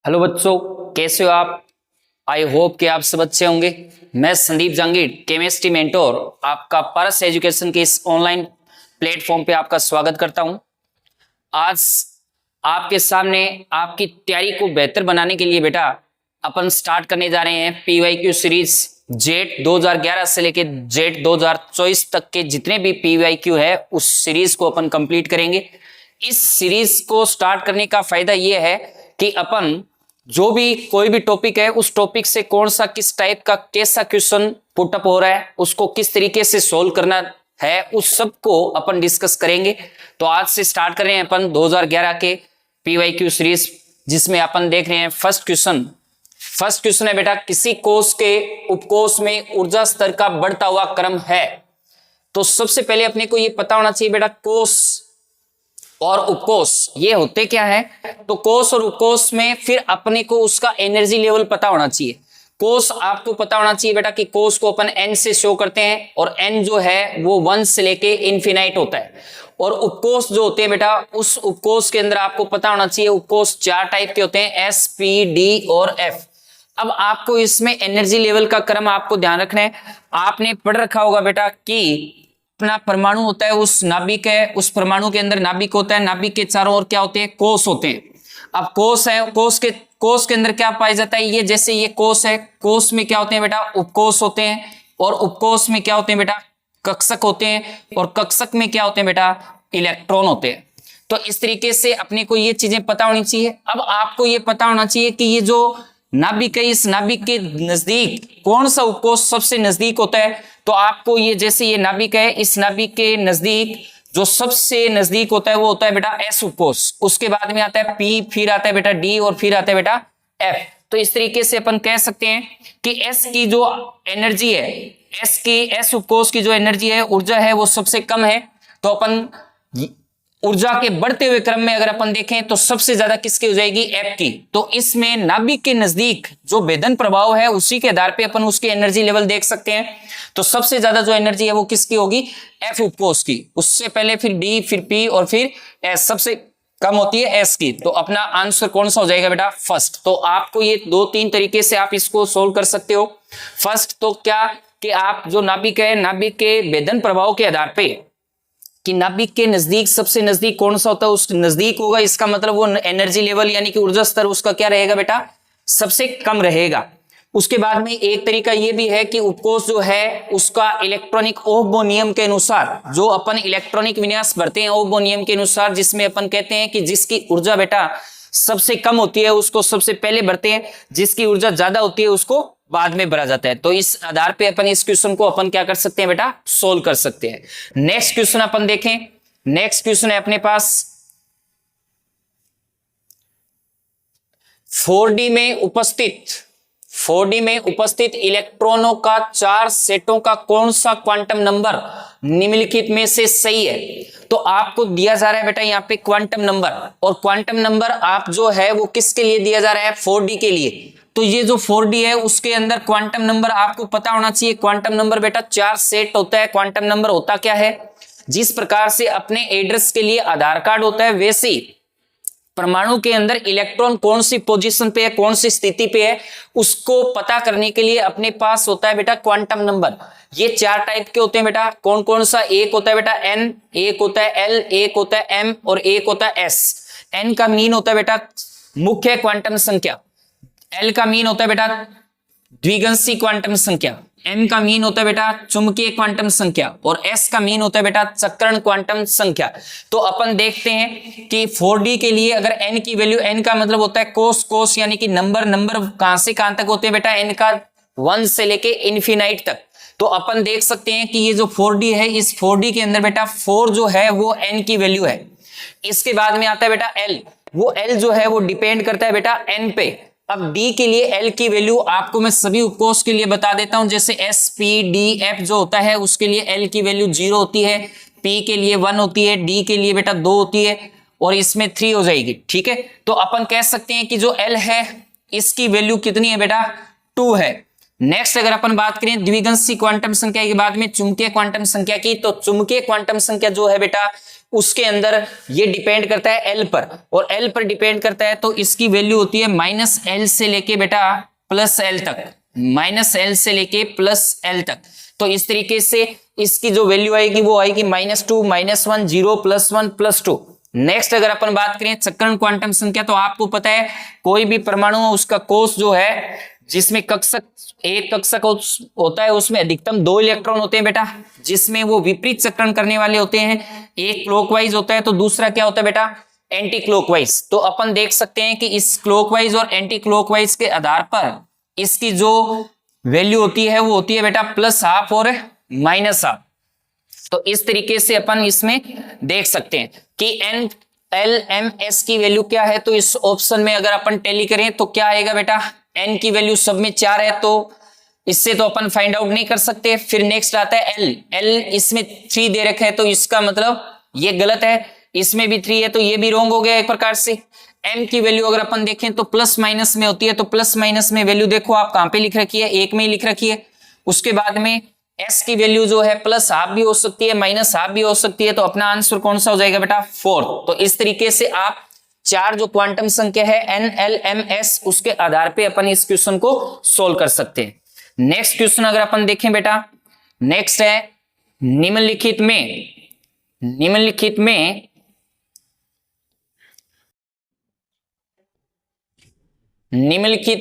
Hello बच्चों, कैसे हो आप। आई होप कि आप सब अच्छे होंगे। मैं संदीप जहांगीर, केमिस्ट्री मेंटोर, आपका पारस एजुकेशन के इस ऑनलाइन प्लेटफॉर्म पे आपका स्वागत करता हूं। आज आपके सामने आपकी तैयारी को बेहतर बनाने के लिए बेटा अपन स्टार्ट करने जा रहे हैं पीवाईक्यू सीरीज। जेट 2011 से लेके जेट 2024 तक के जितने भी पीवाईक्यू है उस सीरीज को अपन कंप्लीट करेंगे। इस सीरीज को स्टार्ट करने का फायदा यह है कि अपन जो भी कोई भी टॉपिक है उस टॉपिक से कौन सा किस टाइप का कैसा क्वेश्चन पुटअप हो रहा है उसको किस तरीके से सोल्व करना है उस सब को अपन डिस्कस करेंगे। तो आज से स्टार्ट कर रहे हैं अपन 2011 के पीवाईक्यू सीरीज, जिसमें अपन देख रहे हैं फर्स्ट क्वेश्चन है बेटा, किसी कोष के उपकोष में ऊर्जा स्तर का बढ़ता हुआ क्रम है। तो सबसे पहले अपने को ये पता होना चाहिए बेटा कोष और उपकोष ये होते क्या है। तो कोष और उपकोष में फिर अपने को उसका एनर्जी लेवल पता होना चाहिए। कोष आपको पता होना चाहिए बेटा कि कोष को अपन n से शो करते हैं और n जो है वो 1 से लेके इनफिनाइट होता है। और उपकोष जो होते हैं बेटा उस उपकोष के अंदर आपको पता होना चाहिए उपकोष 4 टाइप के होते हैं, S, P, D और F। अब आपको इसमें एनर्जी लेवल का क्रम आपको ध्यान रखना है। आपने पढ़ रखा होगा बेटा कि अपना परमाणु होता है, उस नाभिक है, उस परमाणु के अंदर नाभिक होता है, नाभिक के चारों ओर क्या होते हैं, कोष होते हैं। अब कोष है, कोष के अंदर क्या पाया जाता है, ये जैसे ये कोष है, कोष में क्या होते हैं बेटा उपकोष होते हैं, और उपकोष में क्या होते हैं बेटा कक्षक होते हैं, और कक्षक में क्या होते हैं बेटा इलेक्ट्रॉन होते हैं। तो इस तरीके से अपने को ये चीजें पता होनी चाहिए। अब आपको ये पता होना चाहिए कि ये जो नाभिक है इस नाभिक के नजदीक कौन सा उपकोष सबसे नजदीक होता है। तो आपको ये जैसे ये नाभिक है, इस नाभिक के नजदीक जो सबसे नजदीक होता है वो होता है बेटा एस उपकोष, उसके बाद में आता है पी, फिर आता है बेटा डी और फिर आता है बेटा एफ। तो इस तरीके से अपन कह सकते हैं कि एस की जो एनर्जी है, एस उपकोष की जो एनर्जी है, ऊर्जा है, वो सबसे कम है। तो अपन ऊर्जा के बढ़ते हुए क्रम में अगर अपन देखें तो सबसे ज्यादा किसकी हो जाएगी, एफ की। तो इसमें नाभिक के नजदीक जो भेदन प्रभाव है उसी के आधार पे अपन उसकी एनर्जी लेवल देख सकते हैं। तो सबसे ज्यादा जो एनर्जी है वो किसकी होगी, एफ उपकोष की। उससे पहले फिर डी, फिर पी और फिर एस, सबसे कम होती है एस की। तो अपना आंसर कौन सा हो जाएगा बेटा, फर्स्ट। तो आपको ये 2-3 तरीके से आप इसको सोल्व कर सकते हो। फर्स्ट तो क्या कि आप जो नाभिक है, नाभिक के भेदन प्रभाव के आधार पे कि नाभिक के नजदीक सबसे नजदीक कौन सा होता है उस नजदीक होगा, इसका मतलब वो एनर्जी लेवल यानी कि ऊर्जा स्तर उसका क्या रहेगा बेटा, सबसे कम रहेगा। उसके बाद में एक तरीका ये भी है कि उपकोष जो है उसका इलेक्ट्रॉनिक ओहम नियम के अनुसार जो अपन इलेक्ट्रॉनिक विन्यास भरते हैं ओहम नियम के अनुसार, जिसमें अपन कहते हैं कि जिसकी ऊर्जा बेटा सबसे कम होती है उसको सबसे पहले भरते हैं, जिसकी ऊर्जा ज्यादा होती है उसको बाद में भरा जाता है। तो इस आधार पे अपन इस क्वेश्चन को अपन क्या कर सकते हैं बेटा, सोल्व कर सकते हैं। नेक्स्ट क्वेश्चन अपन देखें। नेक्स्ट क्वेश्चन है अपने पास 4D में उपस्थित इलेक्ट्रॉनों का 4 सेटों का कौन सा क्वांटम नंबर निम्नलिखित में से सही है। तो आपको दिया जा रहा है बेटा यहाँ पे क्वांटम नंबर, और क्वांटम नंबर आप जो है वो किसके लिए दिया जा रहा है, 4D के लिए। तो ये जो 4D है उसके अंदर क्वांटम नंबर आपको पता होना चाहिए। क्वांटम नंबर बेटा 4 सेट होता है। क्वांटम नंबर होता क्या है, जिस प्रकार से अपने एड्रेस के लिए आधार कार्ड होता है वैसे परमाणु के अंदर इलेक्ट्रॉन कौन सी पोजीशन पे है, कौन सी स्थिति पे है, उसको पता करने के लिए अपने पास होता है बेटा क्वांटम नंबर। ये 4 टाइप के होते हैं बेटा, कौन कौन सा, एक होता है बेटा n, एक होता है l, एक होता है m और एक होता है s। n का मीन होता है बेटा मुख्य क्वांटम संख्या, l का मीन होता है बेटा द्विगंशी क्वांटम संख्या, m का मीन होता है बेटा चुंबकीय क्वांटम संख्या और s का मीन होता है बेटा चक्रण क्वांटम संख्या। तो अपन देखते हैं कि 4D के लिए अगर n की वैल्यू, n का मतलब होता है कोस यानी कि नंबर कहां से कहां तक होते हैं बेटा, n का 1 से लेके इनफिनाइट तक। तो अपन देख सकते हैं कि ये जो 4D है इस 4D के अंदर बेटा 4 जो है वो n की वैल्यू है। इसके बाद में आता है बेटा l, वो l जो है वो डिपेंड करता है बेटा n पे। अब D के लिए L की वैल्यू आपको मैं सभी उपकोष के लिए बता देता हूं, जैसे S, P, D, F जो होता है उसके लिए L की वैल्यू 0 होती है, P के लिए 1 होती है, D के लिए बेटा 2 होती है और इसमें 3 हो जाएगी। ठीक है, तो अपन कह सकते हैं कि जो L है इसकी वैल्यू कितनी है बेटा, 2 है। नेक्स्ट अगर अपन बात करें द्विगंशी क्वांटम संख्या के बाद में चुंबकीय क्वांटम संख्या की, तो चुंबकीय क्वांटम संख्या जो है बेटा उसके अंदर ये डिपेंड करता है एल पर, और एल पर डिपेंड करता है तो इसकी वैल्यू होती है माइनस एल से लेके बेटा प्लस एल तक, माइनस एल से लेके प्लस एल तक। तो इस तरीके से इसकी जो वैल्यू आएगी वो आएगी -2, -1, 0, +1, +2। नेक्स्ट अगर अपन बात करें चक्रण क्वांटम संख्या, तो आपको पता है कोई भी परमाणु उसका कोष जो है, जिसमें कक्षक एक कक्षक होता है उसमें अधिकतम 2 इलेक्ट्रॉन होते हैं बेटा, जिसमें वो विपरीत चक्रण करने वाले होते हैं। एक क्लॉकवाइज होता है तो दूसरा क्या होता है बेटा, एंटी क्लॉकवाइज। तो अपन देख सकते हैं कि इस क्लॉकवाइज और एंटी क्लॉकवाइज के आधार पर इसकी जो वैल्यू होती है वो होती है बेटा +½ और -½ तो इस तरीके से अपन इसमें देख सकते हैं कि NLMS की वैल्यू क्या है। तो इस ऑप्शन में अगर अपन टैली करें तो क्या आएगा बेटा, n की वैल्यू सब में 4 है, तो इससे तो अपन फाइंड आउट नहीं कर सकते। फिर नेक्स्ट आता है L इसमें 3 दे रखा है, तो इसका मतलब ये गलत है। इसमें भी 3 है तो ये भी रॉन्ग हो गया एक प्रकार से। m की वैल्यू अगर अपन देखें तो प्लस माइनस में होती है, तो प्लस माइनस में वैल्यू देखो आप कहां पे लिख रखी है, एक में ही लिख रखी है। उसके बाद में s की वैल्यू जो है +½ भी हो सकती है, -½ भी हो सकती है, तो अपना आंसर कौन सा हो जाएगा बेटा 4। तो इस तरीके से आप 4 जो क्वांटम संख्या है NLMS उसके आधार पे अपन इस क्वेश्चन को सोल्व कर सकते हैं। नेक्स्ट क्वेश्चन अगर अपन देखें बेटा, नेक्स्ट है निम्नलिखित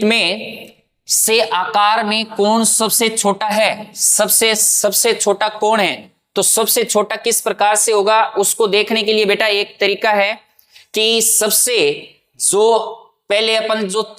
में से आकार में कौन सबसे छोटा है, सबसे छोटा कौन है। तो सबसे छोटा किस प्रकार से होगा उसको देखने के लिए बेटा एक तरीका है कि सबसे जो पहले अपन जो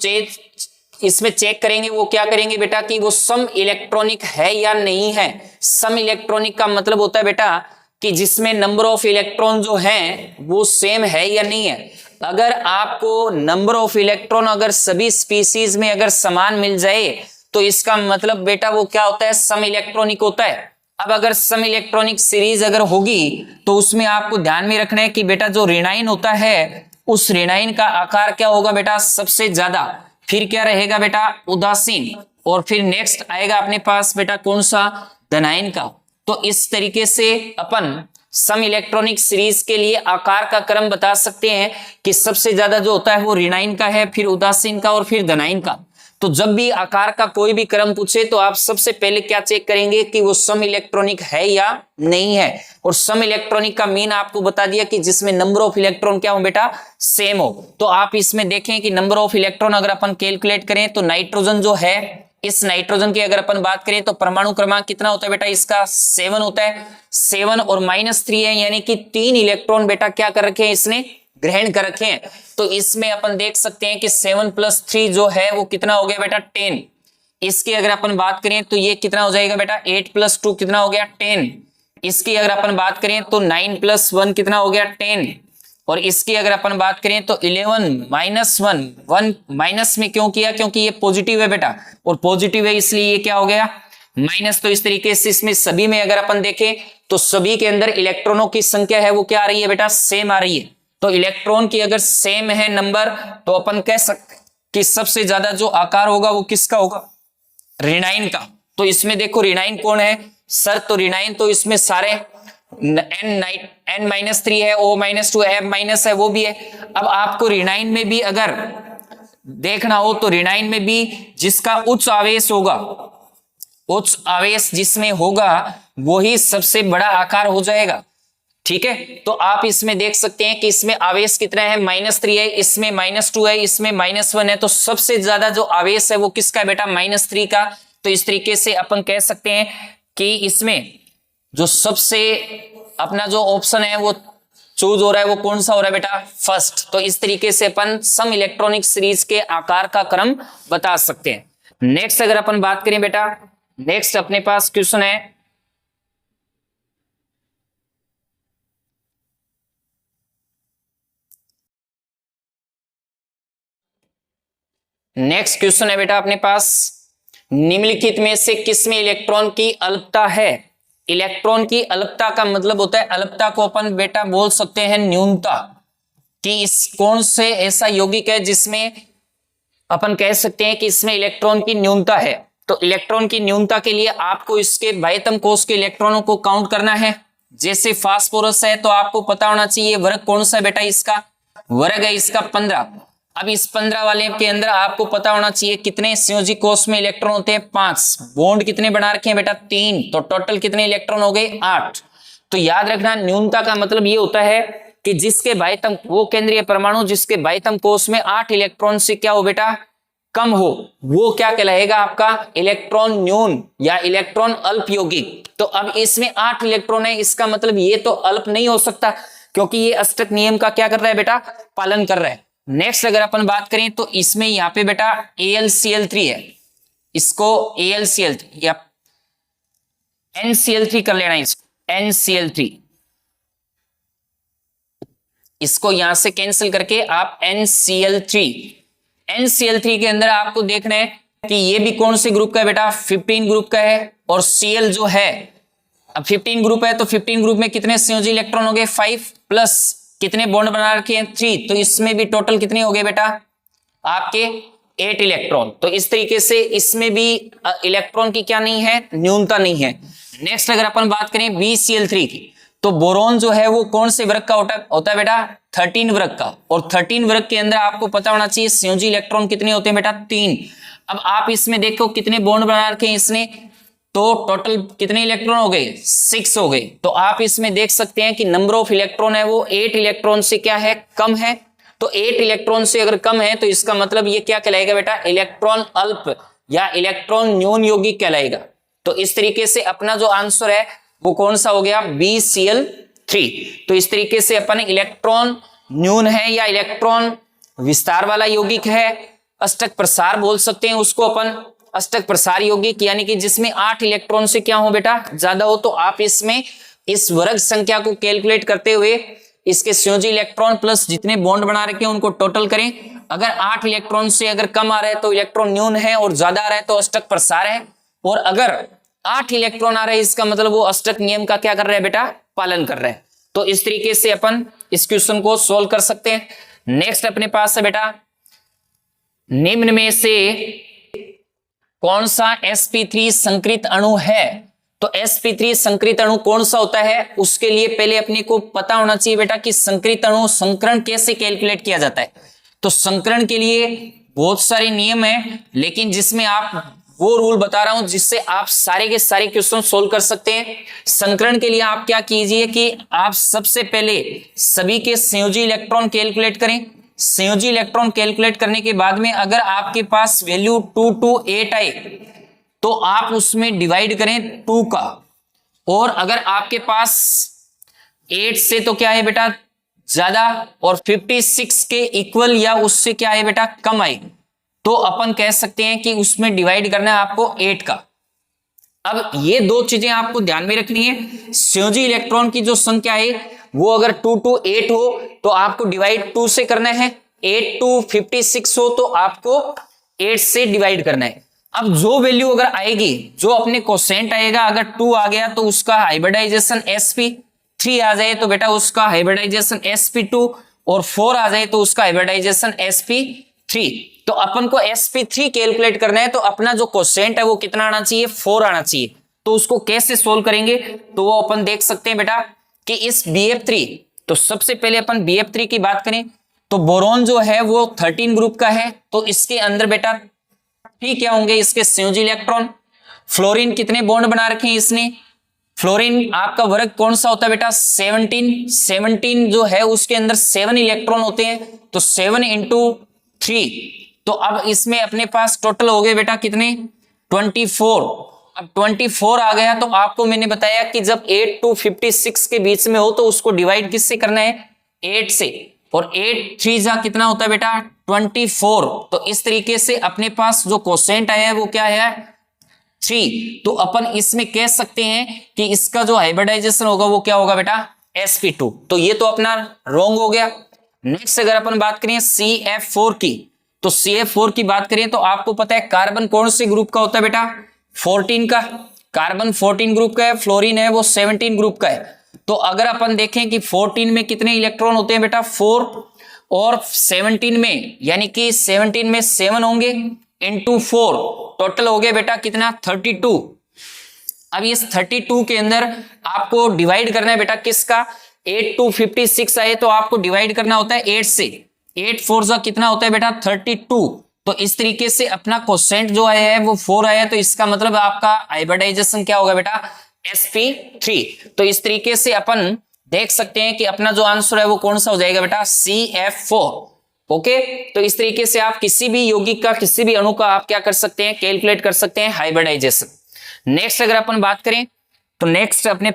इसमें चेक करेंगे वो क्या करेंगे बेटा कि वो सम इलेक्ट्रॉनिक है या नहीं है। सम इलेक्ट्रॉनिक का मतलब होता है बेटा कि जिसमें नंबर ऑफ इलेक्ट्रॉन जो हैं वो सेम है या नहीं है। अगर आपको नंबर ऑफ इलेक्ट्रॉन अगर सभी स्पीसीज में अगर समान मिल जाए तो इसका मतलब बेटा वो क्या होता है, सम इलेक्ट्रॉनिक होता है। अब अगर सम इलेक्ट्रॉनिक सीरीज अगर होगी तो उसमें आपको ध्यान में रखना है कि बेटा जो ऋणाइन होता है उस ऋणाइन का आकार क्या होगा बेटा सबसे ज्यादा, फिर क्या रहेगा बेटा उदासीन, और फिर नेक्स्ट आएगा अपने पास बेटा कौन सा, धनायन का। तो इस तरीके से अपन सम इलेक्ट्रॉनिक सीरीज के लिए आकार का क्रम बता सकते हैं कि सबसे ज्यादा जो होता है वो ऋणाइन का है, फिर उदासीन का और फिर धनायन का। तो जब भी आकार का कोई भी क्रम पूछे तो आप सबसे पहले क्या चेक करेंगे कि वो सम इलेक्ट्रॉनिक है या नहीं है। और सम इलेक्ट्रॉनिक का मीन आपको बता दिया कि जिसमें नंबर ऑफ इलेक्ट्रॉन क्या हो बेटा सेम हो। तो आप इसमें देखें कि नंबर ऑफ इलेक्ट्रॉन अगर अपन कैलकुलेट करें तो नाइट्रोजन जो है, इस नाइट्रोजन की अगर अपन बात करें तो परमाणु क्रमांक कितना होता है बेटा इसका 7 होता है। 7 और -3 है, यानी कि 3 इलेक्ट्रॉन बेटा क्या कर रखे हैं इसने ग्रहण कर रखे हैं। तो इसमें अपन देख सकते हैं कि 7 + 3 जो है वो कितना हो गया बेटा 10। इसकी अगर अपन बात करें तो ये कितना हो जाएगा बेटा 8 + 2 कितना हो गया 10। इसकी अगर अपन बात करें तो 9 + 1 कितना हो गया 10। और इसकी अगर अपन बात करें तो 11 -1 1 माइनस में क्यों किया, क्योंकि ये पॉजिटिव है बेटा, और पॉजिटिव है इसलिए ये क्या हो गया माइनस। तो इस तरीके से इसमें सभी में अगर अपन देखें तो सभी के अंदर इलेक्ट्रॉनों की संख्या है वो क्या आ रही है बेटा सेम आ रही है। तो इलेक्ट्रॉन की अगर सेम है नंबर तो अपन कह सकते कि सबसे ज्यादा जो आकार होगा वो किसका होगा ऋणाइन का। तो इसमें देखो ऋणाइन कौन है सर, तो ऋणाइन तो इसमें सारे n-3 है, O-2 M- है वो भी है। अब आपको ऋणाइन में भी अगर देखना हो तो ऋणाइन में भी जिसका उच्च आवेश होगा, उच्च आवेश जिसमें होगा वही सबसे बड़ा आकार हो जाएगा। ठीक है, तो आप इसमें देख सकते हैं कि इसमें आवेश कितना है -3 है, इसमें -2 है, इसमें -1 है। तो सबसे ज्यादा जो आवेश है वो किसका है बेटा -3 का। तो इस तरीके से अपन कह सकते हैं कि इसमें जो सबसे अपना जो ऑप्शन है वो चूज हो रहा है वो कौन सा हो रहा है बेटा फर्स्ट। तो इस तरीके से अपन सम इलेक्ट्रॉनिक सीरीज के आकार का क्रम बता सकते हैं। नेक्स्ट अगर अपन बात करें बेटा, नेक्स्ट अपने पास क्वेश्चन है बेटा अपने पास निम्नलिखित में से किसमें इलेक्ट्रॉन की अल्पता है। इलेक्ट्रॉन की अल्पता का मतलब होता है, अल्पता को अपन बेटा बोल सकते हैं न्यूनता, कि इस कौन से ऐसा यौगिक है जिसमें अपन कह सकते हैं कि इसमें इलेक्ट्रॉन की न्यूनता है। तो इलेक्ट्रॉन की न्यूनता के लिए आपको इसके बाह्यतम कोश के इलेक्ट्रॉनों को काउंट करना है। जैसे फास्फोरस है तो आपको पता होना चाहिए वर्ग कौन सा बेटा, इसका वर्ग है इसका 15। अब इस 15 वाले के अंदर आपको पता होना चाहिए कितने संयोजी कोष में इलेक्ट्रॉन होते हैं, 5। बॉन्ड कितने बना रखे हैं बेटा, 3। तो टोटल कितने इलेक्ट्रॉन हो गए, 8। तो याद रखना न्यूनता का मतलब ये होता है कि जिसके बाह्यतम, वो केंद्रीय परमाणु जिसके बाह्यतम कोष में 8 इलेक्ट्रॉन से क्या हो बेटा, कम हो, वो क्या कहलाएगा आपका इलेक्ट्रॉन न्यून या इलेक्ट्रॉन अल्प यौगिक। तो अब इसमें 8 इलेक्ट्रॉन है, इसका मतलब ये तो अल्प नहीं हो सकता क्योंकि ये अष्टक नियम का क्या कर रहा है बेटा, पालन कर रहा है। नेक्स्ट अगर अपन बात करें तो इसमें यहाँ पे बेटा AlCl3 है, इसको AlCl3 या NCl3 कर लेना, इसको NCl3, इसको यहां से कैंसिल करके आप NCl3 के अंदर आपको देखना है कि ये भी कौन से ग्रुप का है बेटा, 15 ग्रुप का है। और Cl जो है, अब 15 ग्रुप है तो 15 ग्रुप में कितने संयोजी इलेक्ट्रॉन हो गए, 5 प्लस कितने बॉन्ड बना रखे हैं, 3। तो इसमें भी टोटल कितने हो गए बेटा आपके 8 इलेक्ट्रॉन। तो इस तरीके से इसमें भी इलेक्ट्रॉन की क्या नहीं है, न्यूनता नहीं है। नेक्स्ट अगर अपन बात करें BCl3 की, तो बोरोन जो है वो कौन से वर्ग का होता है बेटा, 13 वर्ग का। और 13 वर्ग के अंदर आपको पता होना चाहिए संयोजी इलेक्ट्रॉन कितने होते हैं बेटा, 3। अब आप इसमें देखो कितने बॉन्ड बना रखे हैं इसने, तो टोटल कितने इलेक्ट्रॉन हो गए, 6 हो गए। तो आप इसमें देख सकते हैं कि नंबर ऑफ इलेक्ट्रॉन है वो 8 इलेक्ट्रॉन से क्या है, कम है। तो 8 इलेक्ट्रॉन से अगर कम है तो इसका मतलब ये क्या कहलाएगा बेटा, इलेक्ट्रॉन अल्प या इलेक्ट्रॉन न्यून यौगिक कहलाएगा। तो इस तरीके से अपना जो आंसर है वो कौन सा हो गया, BCl3। तो इस तरीके से अपन इलेक्ट्रॉन न्यून है या इलेक्ट्रॉन विस्तार वाला यौगिक है, अष्टक प्रसार बोल सकते हैं उसको अपन, अष्टक प्रसार यौगिक, यानी कि जिसमें 8 इलेक्ट्रॉन से क्या हो बेटा, ज्यादा हो। तो आप इसमें इस वर्ग संख्या को कैलकुलेट करते हुए इसके संयोजी इलेक्ट्रॉन प्लस जितने बॉन्ड बना रखे हैं उनको टोटल करें। अगर 8 इलेक्ट्रॉन से अगर कम आ रहा है तो इलेक्ट्रॉन न्यून है, और ज्यादा आ रहा है तो अष्टक प्रसार है। और अगर 8 इलेक्ट्रॉन आ रहे हैं इसका मतलब वो अष्टक नियम का क्या कर रहा है बेटा, पालन कर रहा है। तो इस तरीके से अपन इस क्वेश्चन को सोल्व कर सकते हैं। नेक्स्ट अपने पास है बेटा, निम्न में से कौन सा sp3 संकृत अणु है। तो sp3 संकृत अणु कौन सा होता है, उसके लिए पहले अपने को पता होना चाहिए बेटा कि संकृत अणु संकरण कैसे कैलकुलेट किया जाता है। तो संकरण के लिए बहुत सारे नियम है, लेकिन जिसमें आप वो रूल बता रहा हूं जिससे आप सारे के सारे क्वेश्चन सोल्व कर सकते हैं। संकरण के लिए आप क्या कीजिए कि आप सबसे पहले सभी के संयोजी इलेक्ट्रॉन कैलकुलेट करें। संयोजी इलेक्ट्रॉन कैलकुलेट करने के बाद में अगर आपके पास वैल्यू 2 to 8 आए तो आप उसमें डिवाइड करें 2 का, और अगर आपके पास 8 से तो क्या है बेटा ज्यादा, और 56 के इक्वल या उससे क्या है बेटा कम आए, तो अपन कह सकते हैं कि उसमें डिवाइड करना है आपको 8 का। अब ये दो चीजें आपको ध्यान में रखनी है। संयोजी इलेक्ट्रॉन की जो संख्या है वो अगर 2 to 8 हो तो आपको डिवाइड 2 से करना है, 8 to 56 हो तो आपको 8 से डिवाइड करना है। अब जो वैल्यू अगर आएगी, जो अपने कोसेंट आएगा, अगर 2 आ गया तो उसका हाइब्रिडाइजेशन sp3 आ जाए तो बेटा उसका हाइब्रिडाइजेशन sp2, और 4 आ जाए तो उसका हाइब्रिडाइजेशन sp3। तो अपन को sp3 कैलकुलेट करना है, तो अपना जो कोसेंट है वो कितना आना चाहिए, 4 आना चाहिए। तो उसको कैसे सोल्व करेंगे, तो वो अपन देख सकते हैं बेटा कि इस BF3, तो सबसे पहले अपन BF3 की बात करें तो बोरोन जो है वो 13 ग्रुप का है, तो इसके अंदर बेटा ठीक क्या होंगे इसके संयोजी इलेक्ट्रॉन। फ्लोरीन कितने बॉन्ड बना रखे हैं इसने, फ्लोरीन आपका वर्ग कौन सा होता है बेटा, 17 जो है उसके अंदर 7 इलेक्ट्रॉन होते हैं, तो 7 into 3। तो अब इसमें अपने पास टोटल हो गए बेटा कितने, 24। अब 24 आ गया तो आपको मैंने बताया कि जब 8 to 56 के बीच में हो तो उसको डिवाइड किससे करना है, 8 से, और 8 3 जा कितना होता है बेटा 24। तो इस तरीके से अपने पास जो कोसेंट आया है वो क्या है, 3। तो अपन इसमें कह सकते हैं कि इसका जो हाइब्रिडाइजेशन होगा वो क्या होगा बेटा, sp2। तो ये तो अपना रॉन्ग हो गया। नेक्स्ट अगर अपन बात करें CF4 की, तो CF4 की बात करें तो आपको पता है कार्बन कौन से ग्रुप का होता है बेटा, 14 का। कार्बन 14 ग्रुप का है, फ्लोरीन है वो 17 ग्रुप का है। तो अगर अपन देखें कि 14 में कितने इलेक्ट्रॉन होते हैं बेटा, 4, और 17 में यानी कि 17 में 7 होंगे इंटू 4, टोटल हो गया बेटा कितना, 32। अब इस 32 के अंदर आपको डिवाइड करना है बेटा किसका, 8 to 56 आए तो आपको डिवाइड करना होता है 8 से। 8 4 जा कितना होता है बेटा 32। तो इस तरीके से अपना क्वोशेंट जो आया है वो 4 आया, तो इसका मतलब आपका हाइब्रिडाइजेशन क्या होगा बेटा sp3। तो इस तरीके से अपन देख सकते हैं कि अपना जो आंसर है वो कौन सा हो जाएगा बेटा CF4। ओके, तो इस तरीके से आप किसी भी यौगिक का, किसी भी अणु का आप क्या कर सकते हैं, कैलकुलेट कर सकते हैं हाइब्रिडाइजेशन। नेक्स्ट अगर अपन बात करें तो नेक्स्ट अपने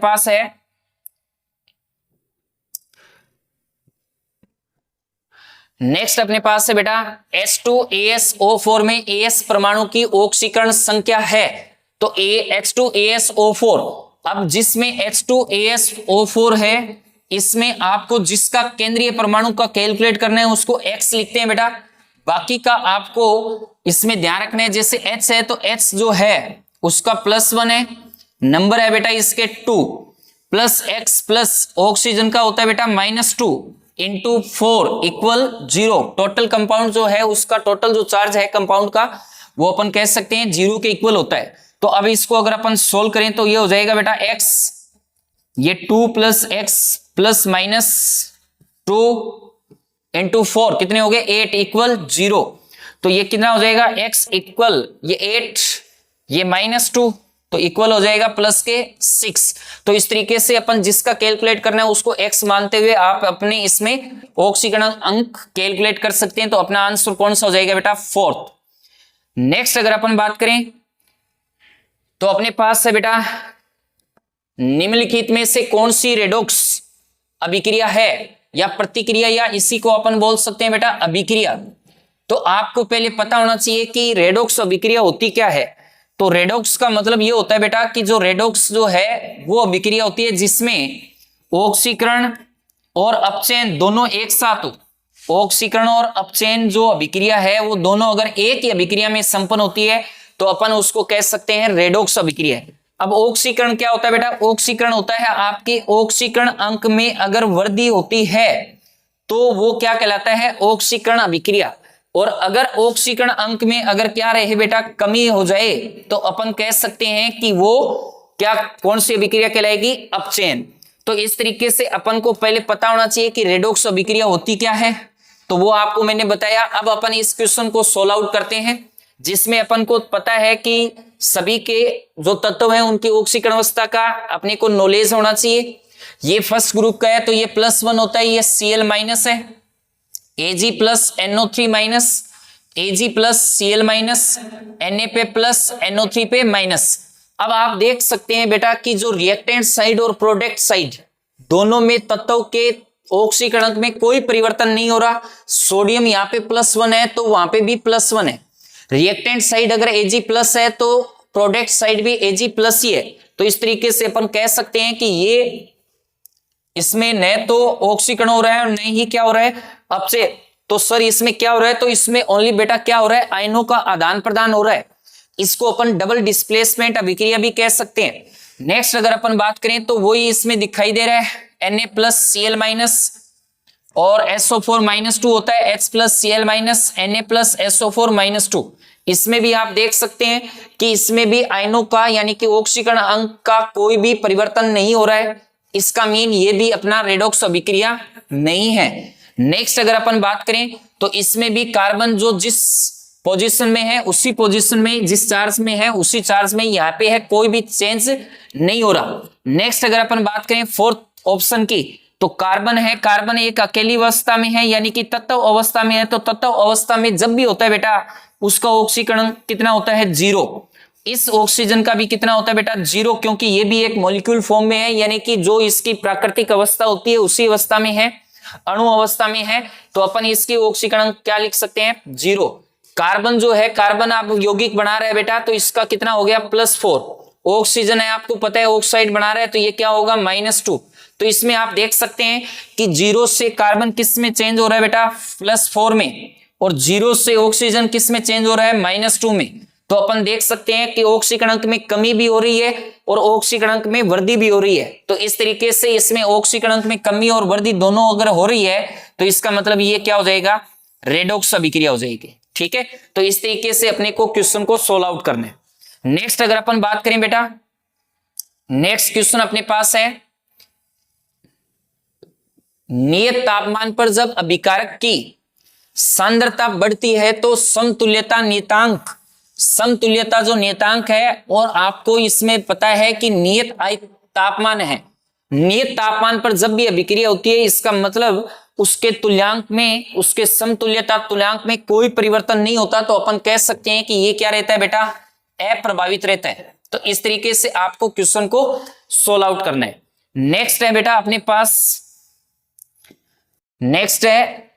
पास है बेटा H2AsO4 में AS परमाणु की ऑक्सीकरण संख्या है। तो H2AsO4, अब जिसमें H2AsO4 है इसमें आपको जिसका केंद्रीय परमाणु का कैलकुलेट करना है उसको X लिखते हैं बेटा। बाकी का आपको इसमें ध्यान रखना है, जैसे H है तो H जो है उसका +1 है, नंबर है बेटा इसके 2, प्लस X प्लस ऑक्सीजन का होता है बेटा -2 इंटू 4 इक्वल 0। टोटल कंपाउंड जो है उसका टोटल जो चार्ज है कंपाउंड का वो अपन कह सकते हैं 0 के इक्वल होता है। तो अब इसको अगर अपन सोल्व करें तो ये हो जाएगा बेटा X, ये 2 + X प्लस -2 इंटू 4 कितने हो गए 8 इक्वल 0। तो ये कितना हो जाएगा X इक्वल ये 8 ये -2 तो इक्वल हो जाएगा प्लस के 6। तो इस तरीके से अपन जिसका कैलकुलेट करना है उसको X मानते हुए आप अपने इसमें ऑक्सीकरण अंक कैलकुलेट कर सकते हैं। तो अपना आंसर कौन सा हो जाएगा बेटा 4th। नेक्स्ट अगर अपन बात करें तो अपने पास है बेटा निम्नलिखित में से कौन सी रेडॉक्स अभिक्रिया है या प्रतिक्रिया, या इसी को अपन बोल सकते हैं बेटा अभिक्रिया। तो आपको पहले पता होना चाहिए कि रेडॉक्स अभिक्रिया होती क्या है। तो रेडॉक्स का मतलब ये होता है बेटा कि जो रेडॉक्स जो है वो अभिक्रिया होती है जिसमें ऑक्सीकरण और अपचयन दोनों एक साथ हो। ऑक्सीकरण और अपचयन जो अभिक्रिया है वो दोनों अगर एक ही अभिक्रिया में संपन्न होती है तो अपन उसको कह सकते हैं रेडॉक्स अभिक्रिया। अब ऑक्सीकरण क्या होता है बेटा, ऑक्सीकरण होता है आपके ऑक्सीकरण अंक में अगर वृद्धि होती है तो वो क्या कहलाता है ऑक्सीकरण अभिक्रिया। और अगर ऑक्सीकरण अंक में अगर क्या रहे बेटा कमी हो जाए तो अपन कह सकते हैं कि वो क्या कौन सी अभिक्रिया कहलाएगी अपचयन। तो इस तरीके से अपन को पहले पता होना चाहिए कि रेडॉक्स अभिक्रिया होती क्या है, तो वो आपको मैंने बताया। अब अपन इस क्वेश्चन को सोल्व आउट करते हैं जिसमें अपन को पता है कि सभी के जो तत्व हैं उनकी ऑक्सीकरण अवस्था का अपने को नॉलेज होना चाहिए। ये फर्स्ट ग्रुप का है तो ये +1 होता है, ये Cl- है, Ag plus NO3 minus, Ag plus Cl minus, Na पे प्लस NO3 पे माइनस। अब आप देख सकते हैं बेटा कि जो रिएक्टेंट साइड और प्रोडक्ट साइड दोनों में तत्व के ऑक्सीकरण में कोई परिवर्तन नहीं हो रहा। सोडियम यहाँ पे +1 है तो वहां पे भी +1 है। रिएक्टेंट साइड अगर Ag प्लस है तो प्रोडक्ट साइड भी Ag प्लस ही है। तो इस तरीके से अपन कह सकते हैं कि ये इसमें न तो ऑक्सीकरण हो रहा है और न ही क्या हो रहा है अपचय। तो सर इसमें क्या हो रहा है, तो इसमें ओनली बेटा क्या हो रहा है आयनों का आदान प्रदान हो रहा है। इसको अपन डबल डिस्प्लेसमेंट अभिक्रिया भी कह सकते हैं। नेक्स्ट अगर अपन बात करें तो वही इसमें दिखाई दे रहा है Na प्लस Cl माइनस और SO4 -2 होता है H plus Cl minus Na plus SO4 -2। इसमें भी आप देख सकते हैं कि इसमें भी आयनों का यानी कि ऑक्सीकरण अंक का कोई भी परिवर्तन नहीं हो रहा है। इसका मीन ये भी अपना रेडॉक्स अभिक्रिया नहीं है। नेक्स्ट अगर अपन बात करें तो इसमें भी कार्बन जो जिस पोजीशन में है उसी पोजीशन में, जिस चार्ज में है उसी चार्ज में यहाँ पे है, कोई भी चेंज नहीं हो रहा। नेक्स्ट अगर अपन बात करें फोर्थ ऑप्शन की तो कार्बन है, कार्बन एक अकेली अवस्था में है यानी कि तत्व अवस्था में है। तो तत्व अवस्था में जब भी होता है बेटा उसका ऑक्सीकरण कितना होता है 0। इस ऑक्सीजन का भी कितना होता है बेटा 0, क्योंकि ये भी एक मॉलिक्यूल फॉर्म में है यानी कि जो इसकी प्राकृतिक अवस्था होती है उसी अवस्था में है, अणु अवस्था में है। तो अपन इसकी ऑक्सीकरण क्या लिख सकते हैं 0। कार्बन जो है, कार्बन आप यौगिक बना रहे हैं बेटा तो इसका कितना हो गया +4। ऑक्सीजन है आपको पता है ऑक्साइड बना रहा है तो ये क्या होगा -2। तो इसमें आप देख सकते हैं कि 0 से कार्बन किस में चेंज हो रहा है बेटा +4 में, और 0 से ऑक्सीजन किस में चेंज हो रहा है -2 में। तो अपन देख सकते हैं कि ऑक्सीकरण में कमी भी हो रही है और ऑक्सीकरण में वृद्धि भी हो रही है। तो इस तरीके से इसमें ऑक्सीकरण में कमी और वृद्धि दोनों अगर हो रही है तो इसका मतलब ये क्या हो जाएगा रेडॉक्स अभिक्रिया हो जाएगी। ठीक है, तो इस तरीके से अपने को क्वेश्चन को सोल्व आउट करना है। नेक्स्ट अगर अपन बात करें बेटा नेक्स्ट क्वेश्चन अपने पास है, नियत तापमान पर जब अभिकारक की सांद्रता बढ़ती है तो समतुल्यता नियतांक, समतुल्यता जो नियतांक है, और आपको इसमें पता है कि नियत तापमान है, नियत तापमान पर जब भी अभिक्रिया होती है इसका मतलब उसके तुल्यांक में, उसके समतुल्यता तुल्यांक में कोई परिवर्तन नहीं होता, तो अपन कह सकते हैं कि ये क्या रहता है बेटा, अप्रभावित रहता है। तो इस तरीके से आपको क्वेश्चन को सोल्व आउट करना है। नेक्स्ट है बेटा अपने पास, नेक्स्ट है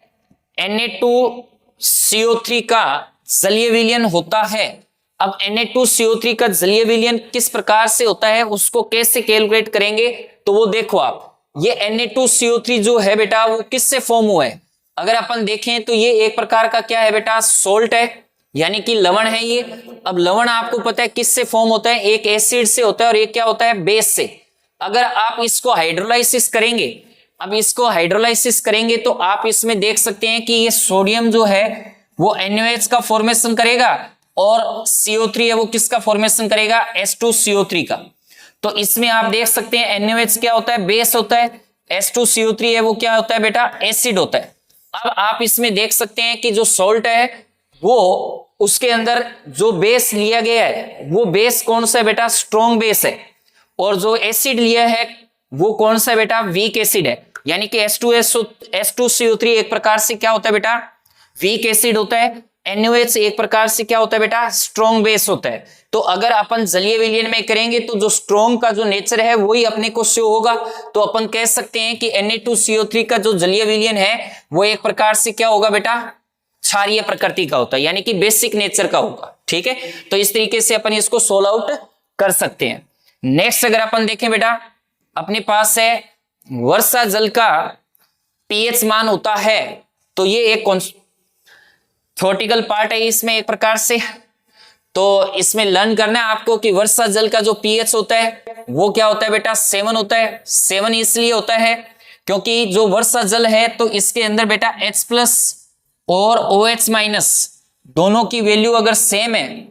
Na2CO3 का जलीय विलयन होता है। अब Na2CO3 का जलीय विलयन किस प्रकार से होता है, उसको कैसे कैलकुलेट करेंगे, तो वो देखो आप, ये Na2CO3 जो है बेटा वो किससे फॉर्म हुआ है, अगर अपन देखें तो ये एक प्रकार का क्या है बेटा, सोल्ट है, यानी कि लवण है ये। अब लवण आपको पता है किससे फॉर्म होता है, एक एसिड से होता है और एक क्या होता है, बेस से। अगर आप इसको हाइड्रोलाइसिस करेंगे, अब इसको हाइड्रोलाइसिस करेंगे तो आप इसमें देख सकते हैं कि ये सोडियम जो है वो NaOH का फॉर्मेशन करेगा और CO3 है वो किसका फॉर्मेशन करेगा, H2CO3 का। तो इसमें आप देख सकते हैं NaOH क्या होता है, बेस होता है, H2CO3 है वो क्या होता है बेटा, एसिड होता है। अब आप इसमें देख सकते हैं कि जो सॉल्ट है वो उसके अंदर जो बेस लिया गया है वो बेस कौन सा है बेटा, स्ट्रॉन्ग बेस है, और जो एसिड लिया है वो कौन सा है बेटा, वीक एसिड है। यानी कि H2CO3 एक प्रकार से क्या होता है बेटा, वीक एसिड होता है, NaOH एक प्रकार से क्या होता है बेटा, स्ट्रॉन्ग बेस होता है। तो अगर अपन जलीय विलयन में करेंगे तो जो स्ट्रॉन्ग का जो नेचर है वही अपने को शो होगा। तो अपन कह सकते हैं कि Na2CO3 का जो जलीय विलयन है वो एक प्रकार से क्या होगा बेटा, क्षारीय प्रकृति का होता है, यानी कि बेसिक नेचर का होगा। ठीक है, तो इस तरीके से अपन इसको सोल्व आउट कर सकते हैं। नेक्स्ट अगर अपन देखें बेटा अपने पास है, वर्षा जल का पीएच मान होता है, तो ये एक थ्योरेटिकल पार्ट है इसमें एक प्रकार से। तो इसमें लर्न करना है आपको कि वर्षा जल का जो पीएच होता है वो क्या होता है बेटा, 7 होता है। 7 इसलिए होता है क्योंकि जो वर्षा जल है तो इसके अंदर बेटा H+ और OH- दोनों की वैल्यू अगर सेम है,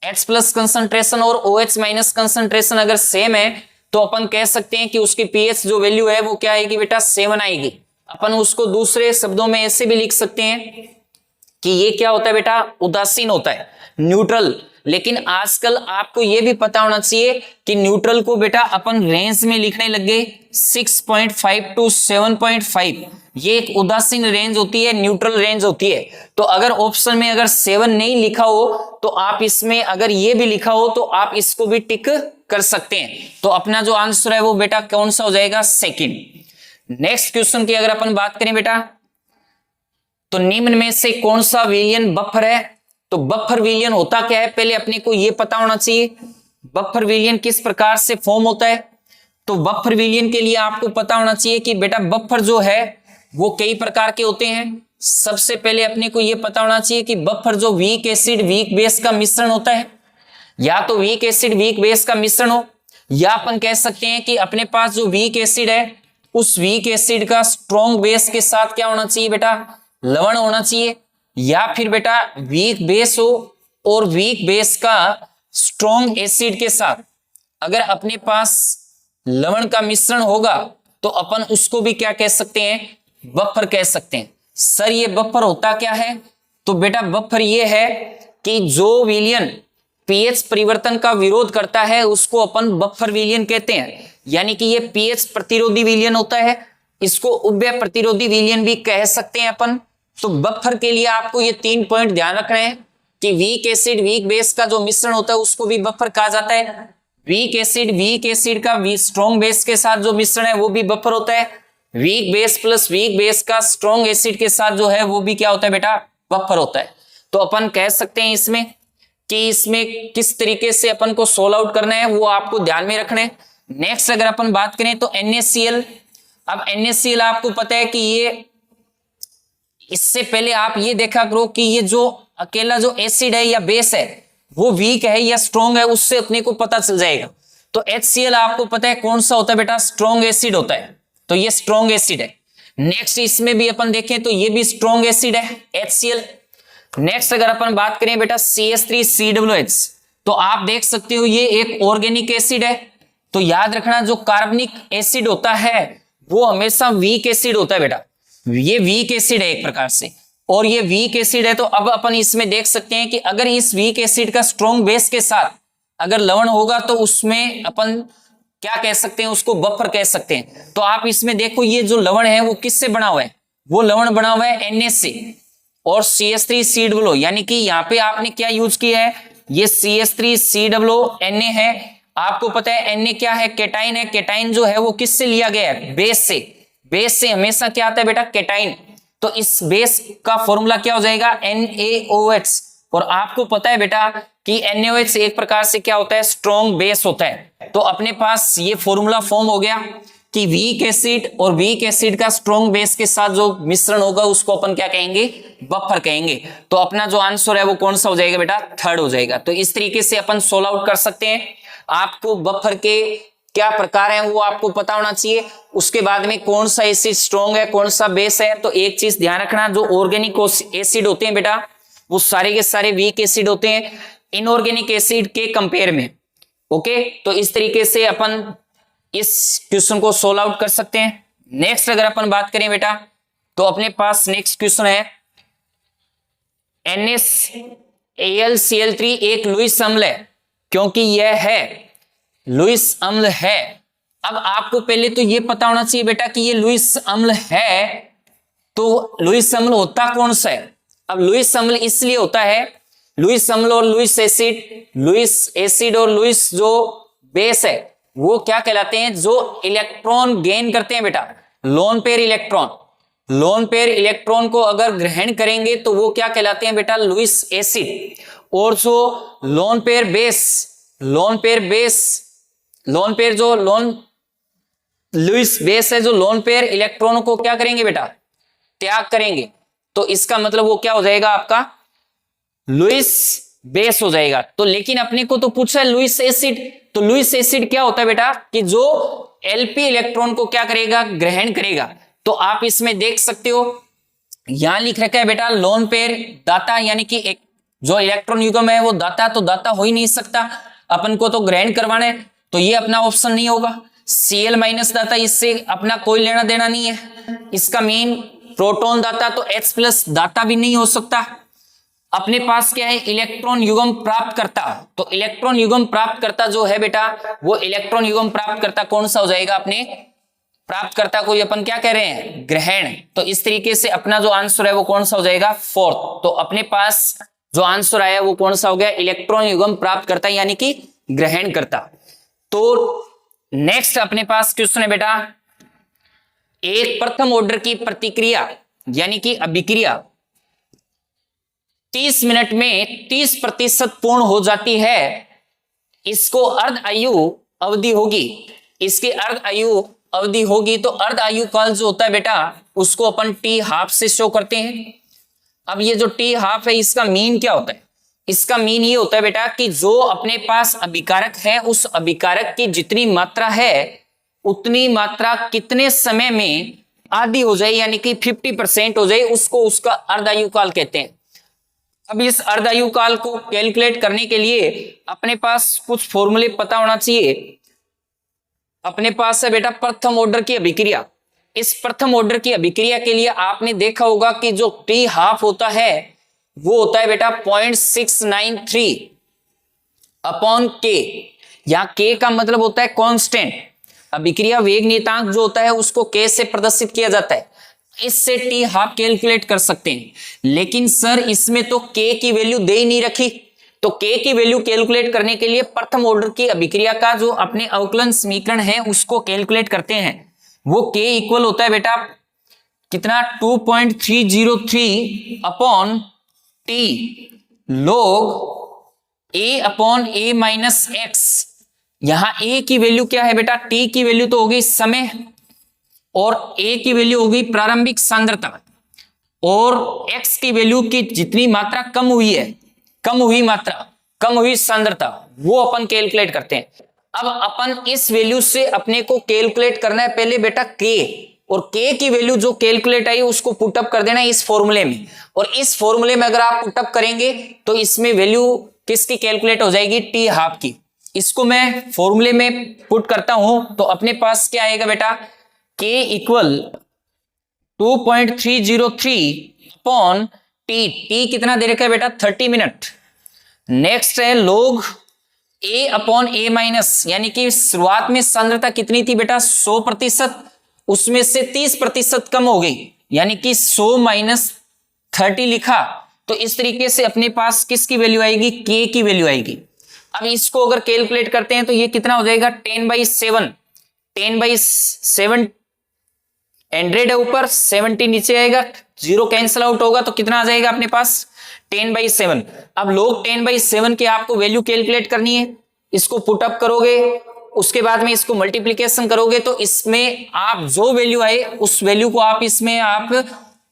H+ कंसंट्रेशन और OH- कंसंट्रेशन अगर सेम है, तो अपन कह सकते हैं कि उसकी पीएच जो वैल्यू है वो क्या आएगी बेटा, 7 आएगी। अपन उसको दूसरे शब्दों में ऐसे भी लिख सकते हैं कि ये क्या होता है बेटा, उदासीन होता है, न्यूट्रल। लेकिन आजकल आपको ये भी पता होना चाहिए कि न्यूट्रल को बेटा अपन रेंज में लिखने लग गए, 6.5 to 7.5, ये एक उदासीन रेंज होती है, न्यूट्रल रेंज होती है। तो अगर ऑप्शन में अगर 7 नहीं लिखा हो तो आप इसमें अगर ये भी लिखा हो तो आप इसको भी टिक कर सकते हैं। तो अपना जो आंसर है वो बेटा कौन सा हो जाएगा, सेकंड। नेक्स्ट क्वेश्चन की अगर अपन बात करें बेटा, तो निम्न में से कौन सा विलयन बफर है। तो बफर विलयन होता क्या है, पहले अपने को यह पता होना चाहिए बफर विलयन किस प्रकार से फॉर्म होता है। तो बफर विलयन के लिए आपको पता होना चाहिए कि बेटा बफर जो है वो कई प्रकार के होते हैं। सबसे पहले अपने को यह पता होना चाहिए कि बफर जो वीक एसिड वीक बेस का मिश्रण होता है, या तो वीक एसिड वीक बेस का मिश्रण हो, या अपन कह सकते हैं कि अपने पास जो वीक एसिड है उस वीक एसिड का स्ट्रॉन्ग बेस के साथ क्या होना चाहिए बेटा, लवण होना चाहिए, या फिर बेटा वीक बेस हो और वीक बेस का स्ट्रॉन्ग एसिड के साथ अगर अपने पास लवण का मिश्रण होगा तो अपन उसको भी क्या कह सकते हैं, बफर कह सकते हैं। सर ये बफर होता क्या है, तो बेटा बफर ये है कि जो विलयन पीएच परिवर्तन का विरोध करता है उसको अपन बफर विलयन कहते हैं। यानी कि ये पीएच प्रतिरोधी विलयन होता है, इसको उभय प्रतिरोधी विलयन भी कह सकते हैं अपन। तो बफर के लिए आपको ये 3 पॉइंट ध्यान रखने हैं कि वीक एसिड वीक बेस का जो मिश्रण होता है उसको भी बफर कहा जाता है। वीक एसिड का स्ट्रॉन्ग बेस के साथ जो मिश्रण है वो भी बफर होता है। Weak base plus weak base का स्ट्रॉन्ग एसिड के साथ जो है वो भी क्या होता है बेटा, बफर होता है। तो अपन कह सकते हैं इसमें कि इसमें किस तरीके से अपन को सोल्व आउट करना है वो आपको ध्यान में रखना है। नेक्स्ट अगर अपन बात करें तो NaCl। अब NaCl आपको पता है कि ये, इससे पहले आप ये देखा करो कि ये जो अकेला जो एसिड है या बेस है वो वीक है या स्ट्रॉन्ग है, उससे अपने को पता चल जाएगा। तो HCl आपको पता है कौन सा होता है बेटा, स्ट्रॉन्ग एसिड होता है, तो ये स्ट्रॉन्ग एसिड है। नेक्स्ट इसमें भी अपन देखें तो ये भी स्ट्रॉन्ग एसिड है HCl। नेक्स्ट अगर अपन बात करें बेटा CH3COOH, तो आप देख सकते हो ये एक ऑर्गेनिक एसिड है, तो याद रखना जो कार्बनिक एसिड होता है वो हमेशा वीक एसिड होता है बेटा, ये वीक एसिड है एक प्रकार से, और ये वीक एसिड है। तो अब अपन इसमें देख सकते हैं कि अगर इस वीक एसिड का स्ट्रॉन्ग बेस के साथ अगर लवण होगा तो उसमें अपन क्या कह सकते हैं, उसको बफर कह सकते हैं। तो आप इसमें देखो ये जो लवण है वो किससे बना हुआ है, वो लवण बना हुआ है Na से और CH3COO, यानी कि यहाँ पे आपने क्या यूज किया है, ये CH3COO Na है। आपको पता है Na क्या है, केटाइन है। केटाइन जो है वो किससे लिया गया है, बेस से। बेस से हमेशा क्या आता है बेटा, केटाइन। तो इस बेस का फॉर्मूला क्या हो जाएगा, NaOH। और आपको पता है बेटा कि NaOH एक प्रकार से क्या होता है, स्ट्रॉन्ग बेस होता है। तो अपने पास ये फॉर्मूला फॉर्म हो गया कि वीक एसिड और वीक एसिड का स्ट्रॉन्ग बेस के साथ जो मिश्रण होगा उसको अपन क्या कहेंगे, बफर कहेंगे। तो अपना जो आंसर है वो कौन सा हो जाएगा बेटा, थर्ड हो जाएगा। तो इस तरीके से अपन सोल्व आउट कर सकते हैं। आपको बफर के क्या प्रकार हैं वो आपको पता होना चाहिए। उसके बाद में कौन सा एसिड स्ट्रॉन्ग है, कौन सा बेस है। तो एक चीज ध्यान रखना, जो ऑर्गेनिक एसिड होते हैं बेटा वो सारे के सारे वीक एसिड होते हैं इनऑर्गेनिक एसिड के कंपेयर में। ओके, तो इस तरीके से अपन इस क्वेश्चन को सोल्व आउट कर सकते हैं। नेक्स्ट अगर अपन बात करें बेटा तो अपने पास नेक्स्ट क्वेश्चन है, NaCl3 एक लुईस अम्ल है, क्योंकि यह है लुईस अम्ल है। अब आपको पहले तो ये पता होना चाहिए बेटा कि ये लुईस अम्ल है, तो लुईस अम्ल होता कौन सा है। अब लुईस अम्ल इसलिए होता है, लुईस अम्ल और लुईस एसिड और लुईस जो बेस है वो क्या कहलाते हैं, जो इलेक्ट्रॉन गेन करते हैं बेटा, lone pair electron. Lone pair electron को अगर ग्रहण करेंगे तो वो क्या कहलाते हैं बेटा, लुईस एसिड। और जो लोन पेयर लुईस बेस है, जो लोन पेयर इलेक्ट्रॉनों को क्या करेंगे बेटा, त्याग करेंगे। तो इसका मतलब वो क्या हो जाएगा आपका, लुईस बेस हो जाएगा। तो लेकिन अपने को तो पूछा है लुईस एसिड, तो लुईस एसिड क्या होता है बेटा कि जो एलपी इलेक्ट्रॉन को क्या करेगा, ग्रहण करेगा। तो आप इसमें देख सकते हो यहां लिख रखा है बेटा लोन पेयर दाता, यानी कि एक जो इलेक्ट्रॉन युग्म है वो दाता, तो दाता हो ही नहीं सकता, अपन को तो ग्रहण करवाना है, तो ये अपना ऑप्शन नहीं होगा। Cl माइनस दाता, इससे अपना कोई लेना देना नहीं है। इसका मीन प्रोटॉन दाता, तो H प्लस दाता भी नहीं हो सकता। अपने पास क्या है, इलेक्ट्रॉन युग्म प्राप्त करता। तो इलेक्ट्रॉन युग्म प्राप्त करता जो है बेटा, वो इलेक्ट्रॉन युग्म प्राप्त करता कौन सा हो जाएगा, अपने प्राप्त करता को अपन क्या कह रहे हैं, ग्रहण। तो इस तरीके से अपना जो आंसर है वो कौन सा हो जाएगा, फोर्थ। तो अपने पास जो आंसर आया वो कौन सा हो गया, इलेक्ट्रॉन युग्म प्राप्त करता, यानी कि ग्रहण करता। तो नेक्स्ट अपने पास क्वेश्चन है बेटा, एक प्रथम ऑर्डर की प्रतिक्रिया यानी कि अभिक्रिया 30 मिनट में 30% पूर्ण हो जाती है, इसको अर्ध आयु अवधि होगी। इसकी अर्ध आयु अवधि होगी, तो अर्ध आयु काल जो होता है बेटा उसको अपन T½ से शो करते हैं। अब ये जो T½ है इसका मीन क्या होता है, इसका मीन ये होता है बेटा कि जो अपने पास अभिकारक है उस अभिकारक की जितनी मात्रा है उतनी मात्रा कितने समय में आधी हो जाए, यानी कि 50% हो जाए, उसको उसका अर्धायु काल कहते हैं। अब इस अर्धायु काल को कैलकुलेट करने के लिए अपने पास कुछ फॉर्मूले पता होना चाहिए। अपने पास है बेटा प्रथम ऑर्डर की अभिक्रिया। इस प्रथम ऑर्डर की अभिक्रिया के लिए आपने देखा होगा कि जो T½ होता है वो होता है बेटा 0.693 अपॉन K। यहाँ K का मतलब होता है कांस्टेंट। अभिक्रिया वेग नियतांक जो होता है उसको K से प्रदर्शित किया जाता है, इससे T½ कैलकुलेट कर सकते हैं। लेकिन सर इसमें तो K की वैल्यू दे ही नहीं रखी, तो K की वैल्यू कैलकुलेट करने के लिए प्रथम ऑर्डर की अभिक्रिया का जो अपने अवकलन समीकरण है उसको कैलकुलेट करते हैं। वो K इक्वल होता है बेटा कितना, 2.303 upon T log A upon A minus x. यहां A की वैल्यू क्या है बेटा, T की वैल्यू तो होगी समय और A की वैल्यू होगी प्रारंभिक सांद्रता, और X की वैल्यू की जितनी मात्रा कम हुई है, कम हुई सांद्रता, वो अपन कैलकुलेट करते हैं। अब अपन इस वैल्यू से अपने को कैलकुलेट करना है पहले बेटा K, और K की वैल्यू जो कैलकुलेट आई उसको पुटअप कर देना है इस फॉर्मूले में, और इस फॉर्मूले में अगर आप पुटअप करेंगे तो इसमें वैल्यू किसकी कैलकुलेट हो जाएगी, T½ की। इसको मैं फॉर्मूले में पुट करता हूं तो अपने पास क्या आएगा बेटा, K इक्वल 2.303 अपॉन टी कितना दे रखा है बेटा 30 मिनट। नेक्स्ट है log A upon A minus, यानी कि शुरुआत में सांद्रता कितनी थी बेटा 100%, उसमें से 30% कम हो गई, यानी कि 100 माइनस 30 लिखा। तो इस तरीके से अपने पास किसकी वैल्यू आएगी, K की वैल्यू आएगी। अब इसको अगर कैलकुलेट करते हैं तो ये कितना हो जाएगा 10/7, 10/7 100 है ऊपर, 70 नीचे आएगा, 0 कैंसिल आउट होगा तो कितना आ जाएगा अपने पास 10/7। अब लोग 10/7 के आपको वैल्यू कैलकुलेट करनी है, इसको पुटअप करोगे, उसके बाद में इसको मल्टीप्लीकेशन करोगे तो इसमें आप जो वैल्यू आए उस वैल्यू को आप इसमें आप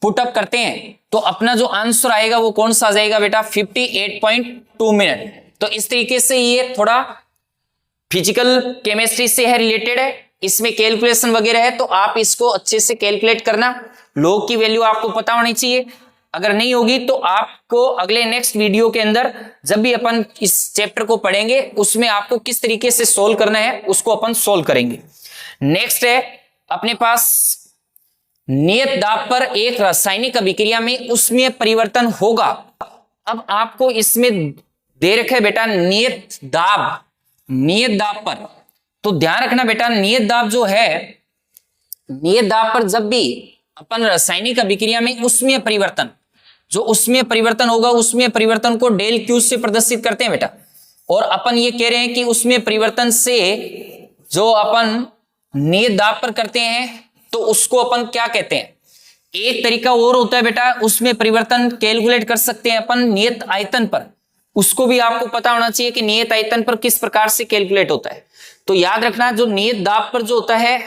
पुटअप करते हैं तो अपना जो आंसर आएगा वो कौन सा आ जाएगा बेटा 58.2 मिनट। तो इस तरीके से ये थोड़ा फिजिकल केमिस्ट्री से है, रिलेटेड है, इसमें कैलकुलेशन वगैरह है, तो आप इसको अच्छे से कैलकुलेट करना। लॉग की वैल्यू आपको पता होनी चाहिए, अगर नहीं होगी तो आपको अगले नेक्स्ट वीडियो के अंदर जब भी अपन इस चैप्टर को पढ़ेंगे उसमें आपको किस तरीके से सोल्व करना है उसको अपन सोल्व करेंगे। नेक्स्ट है अपने पास नियत दाब पर एक रासायनिक अभिक्रिया में उसमें परिवर्तन होगा। अब आपको इसमें दे रखा है बेटा नियत दाब पर, तो ध्यान रखना बेटा नियत दाब जो है, नियत दाब पर जब भी अपन रासायनिक अभिक्रिया में उसमें परिवर्तन, जो उसमें परिवर्तन होगा उसमें परिवर्तन को डेल क्यू से प्रदर्शित करते हैं बेटा। और अपन ये कह रहे हैं कि उसमें परिवर्तन से जो अपन नियत दाब पर करते हैं तो उसको अपन क्या कहते हैं। एक तरीका और होता है बेटा, उसमें परिवर्तन कैलकुलेट कर सकते हैं अपन नियत आयतन पर, उसको भी आपको पता होना चाहिए कि नियत आयतन पर किस प्रकार से कैलकुलेट होता है। तो याद रखना जो नियत दाब पर जो होता है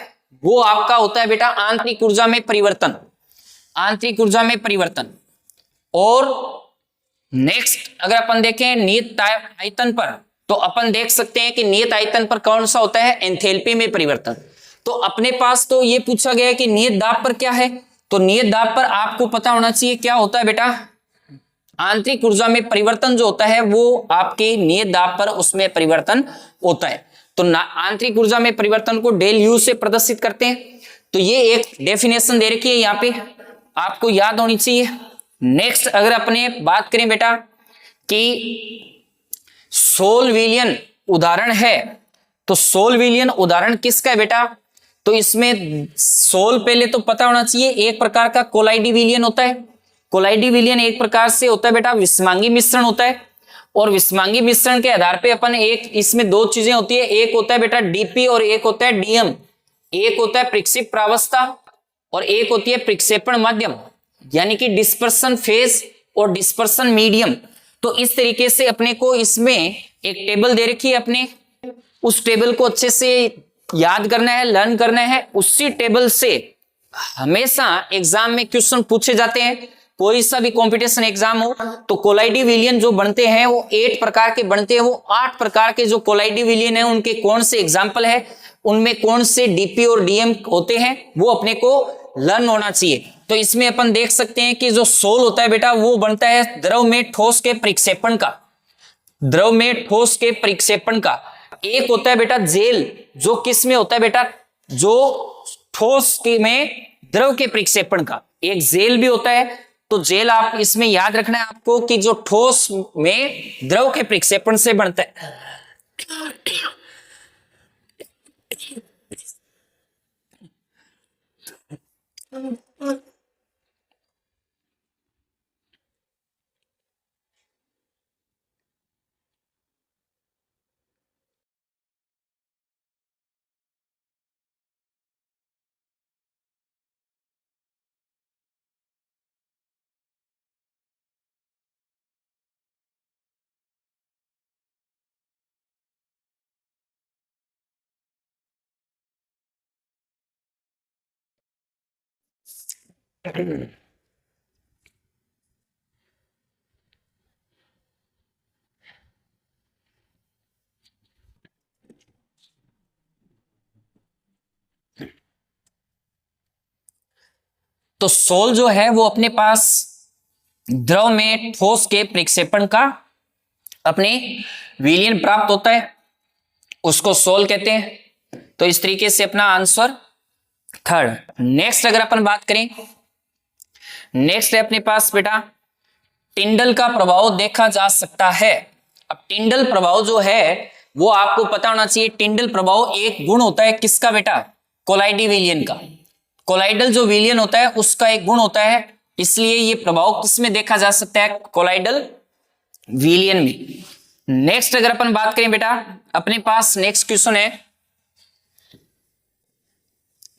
वो आपका होता है बेटा आंतरिक ऊर्जा में परिवर्तन, आंतरिक ऊर्जा में परिवर्तन। और नेक्स्ट अगर अपन देखें नियत आयतन पर तो अपन देख सकते हैं कि नियत आयतन पर कौन सा होता है एंथैल्पी में परिवर्तन। तो अपने पास तो ये पूछा गया है कि नियत दाब पर क्या है, तो नियत दाब पर आपको पता होना चाहिए क्या होता है बेटा आंतरिक ऊर्जा में परिवर्तन जो होता है वो आपके नियत दाब पर उसमें परिवर्तन होता है। तो आंतरिक ऊर्जा में परिवर्तन को डेल यू से प्रदर्शित करते हैं। तो ये एक डेफिनेशन दे रखी है यहाँ पे, आपको याद होनी चाहिए। नेक्स्ट अगर अपने बात करें बेटा कि सोलविलियन उदाहरण है, तो सोलविलियन उदाहरण किसका है बेटा, तो इसमें सोल पहले तो पता होना चाहिए एक प्रकार का कोलाइडी विलियन होता है। कोलाइडी विलियन एक प्रकार से होता है बेटा विषमांगी मिश्रण होता है, और विषमांगी मिश्रण के आधार पे अपन एक इसमें दो चीजें होती है, एक होता है बेटा डीपी और एक होता है डीएम। एक होता है प्रक्षेप प्रावस्था और एक होती है प्रक्षेपण माध्यम, यानी कि डिस्पर्सन फेज और डिस्पर्सन मीडियम। तो इस तरीके से अपने को इसमें एक टेबल दे रखी है, अपने उस टेबल को अच्छे से याद करना है, लर्न करना है। उसी टेबल से हमेशा एग्जाम में क्वेश्चन पूछे जाते हैं, कोई सा भी कंपटीशन एग्जाम हो तो कोलाइडी विलियन जो बनते हैं वो 8 प्रकार के बनते हैं। वो 8 प्रकार के जो कोलाइडी विलियन है उनके कौन से एग्जाम्पल है, उनमें कौन से डीपी और डीएम होते हैं वो अपने को लर्न होना चाहिए। तो इसमें अपन देख सकते हैं कि जो सोल होता है बेटा वो बनता है द्रव में ठोस के प्रक्षेपण का, द्रव में ठोस के प्रक्षेपण का। एक होता है बेटा जेल, जो किस में होता है बेटा, जो ठोस के में द्रव के प्रक्षेपण का, एक जेल भी होता है। तो जेल आप इसमें याद रखना है आपको कि जो ठोस में द्रव के प्रक्षेपण से बनता है। तो सोल जो है वो अपने पास द्रव में ठोस के प्रक्षेपण का अपने विलियन प्राप्त होता है। उसको सोल कहते हैं। तो इस तरीके से अपना आंसर थर्ड। नेक्स्ट अगर अपन बात करें, नेक्स्ट है अपने पास बेटा टिंडल का प्रभाव देखा जा सकता है। अब टिंडल प्रभाव जो है वो आपको पता होना चाहिए। टिंडल प्रभाव एक गुण होता है किसका बेटा? कोलाइडी विलयन का। कोलाइडल जो विलयन होता है उसका एक गुण होता है, इसलिए ये प्रभाव किसमें देखा जा सकता है? कोलाइडल विलयन में। नेक्स्ट अगर अपन बात करें बेटा, अपने पास नेक्स्ट क्वेश्चन है,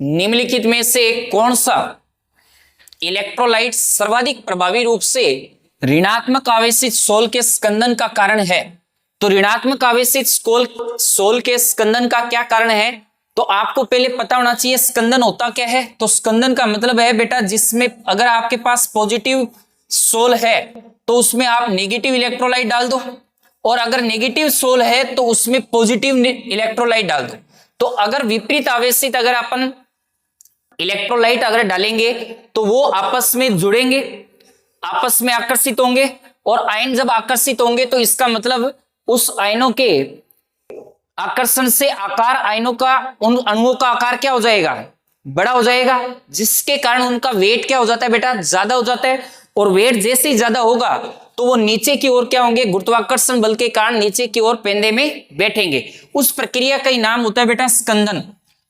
निम्नलिखित में से कौन सा इलेक्ट्रोलाइट सर्वाधिक प्रभावी रूप से ऋणात्मक आवेशित सोल के स्कंदन का कारण है? तो ऋणात्मक आवेशित सोल के स्कंदन का क्या कारण है? तो आपको पहले पता होना चाहिए स्कंदन होता क्या है। तो स्कंदन का मतलब है बेटा जिसमें अगर आपके पास पॉजिटिव सोल है तो उसमें आप नेगेटिव इलेक्ट्रोलाइट डाल दो, और अगर नेगेटिव सोल है तो उसमें पॉजिटिव इलेक्ट्रोलाइट डाल दो। तो अगर विपरीत आवेशित अगर अपन इलेक्ट्रोलाइट अगर डालेंगे तो वो आपस में जुड़ेंगे, आपस में आकर्षित होंगे, और आयन जब आकर्षित होंगे तो इसका मतलब उस आयनों के आकर्षण से आकार आयनों का, उन अणुओं का आकार क्या हो जाएगा? बड़ा हो जाएगा, जिसके कारण उनका वेट क्या हो जाता है बेटा? ज्यादा हो जाता है। और वेट जैसे ही ज्यादा होगा तो वो नीचे की ओर क्या होंगे? गुरुत्वाकर्षण बल के कारण नीचे की ओर पेंदे में बैठेंगे। उस प्रक्रिया का ही नाम होता है बेटा स्कंदन।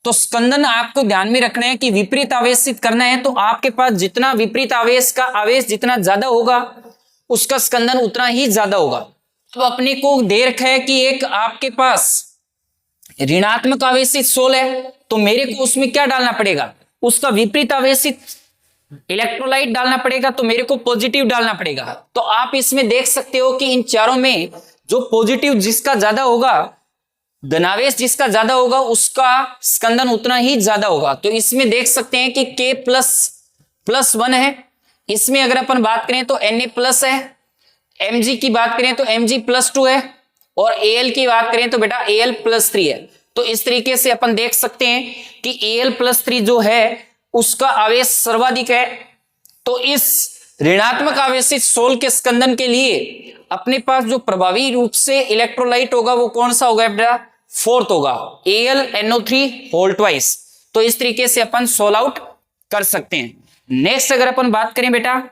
तो स्कंदन आपको ध्यान में रखना है कि विपरीत आवेशित करना है, तो आपके पास जितना विपरीत आवेश का आवेश जितना ज्यादा होगा उसका स्कंदन उतना ही ज्यादा होगा। तो अपने को दे रखा है कि एक आपके पास ऋणात्मक आवेशित सोल है, तो मेरे को उसमें क्या डालना पड़ेगा? उसका विपरीत आवेशित इलेक्ट्रोलाइट डालना पड़ेगा, तो मेरे को पॉजिटिव डालना पड़ेगा। तो आप इसमें देख सकते हो कि इन चारों में जो पॉजिटिव जिसका ज्यादा होगा, धनावेश जिसका ज्यादा होगा, उसका स्कंदन उतना ही ज्यादा होगा। तो इसमें देख सकते हैं कि K++1 है। इसमें अगर अपन बात करें तो Na+ है, Mg की बात करें तो Mg+2 है, और Al की बात करें तो बेटा Al+3 है। तो इस तरीके से अपन देख सकते हैं कि Al+3 जो है उसका आवेश सर्वाधिक है। तो इस ऋणात्मक आवेशित सोल के स्कंदन के लिए अपने पास जो प्रभावी रूप से इलेक्ट्रोलाइट होगा वो कौन सा होगा बेटा? फोर्थ होगा, AlNO3 2। तो इस तरीके से अपन सोल आउट कर सकते हैं। नेक्स्ट अगर अपन बात करें बेटा,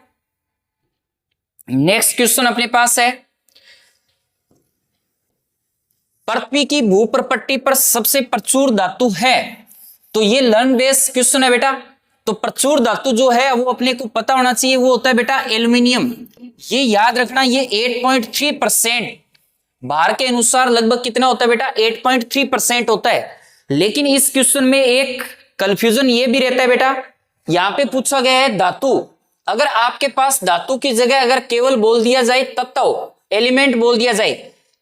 नेक्स्ट क्वेश्चन अपने पास है, पृथ्वी की भूप्रपट्टी पर सबसे प्रचुर धातु है। तो ये लर्न बेस्ड क्वेश्चन है बेटा। तो प्रचुर धातु जो है वो अपने को पता होना चाहिए, वो होता है बेटा एल्यूमिनियम। ये याद रखना, ये 8.3%, भार के अनुसार लगभग कितना होता है बेटा? 8.3% होता है। लेकिन इस क्वेश्चन में एक कंफ्यूजन ये भी रहता है बेटा, यहां पे पूछा गया है धातु। अगर आपके पास धातु की जगह अगर केवल बोल दिया जाए तत्व, एलिमेंट बोल दिया जाए,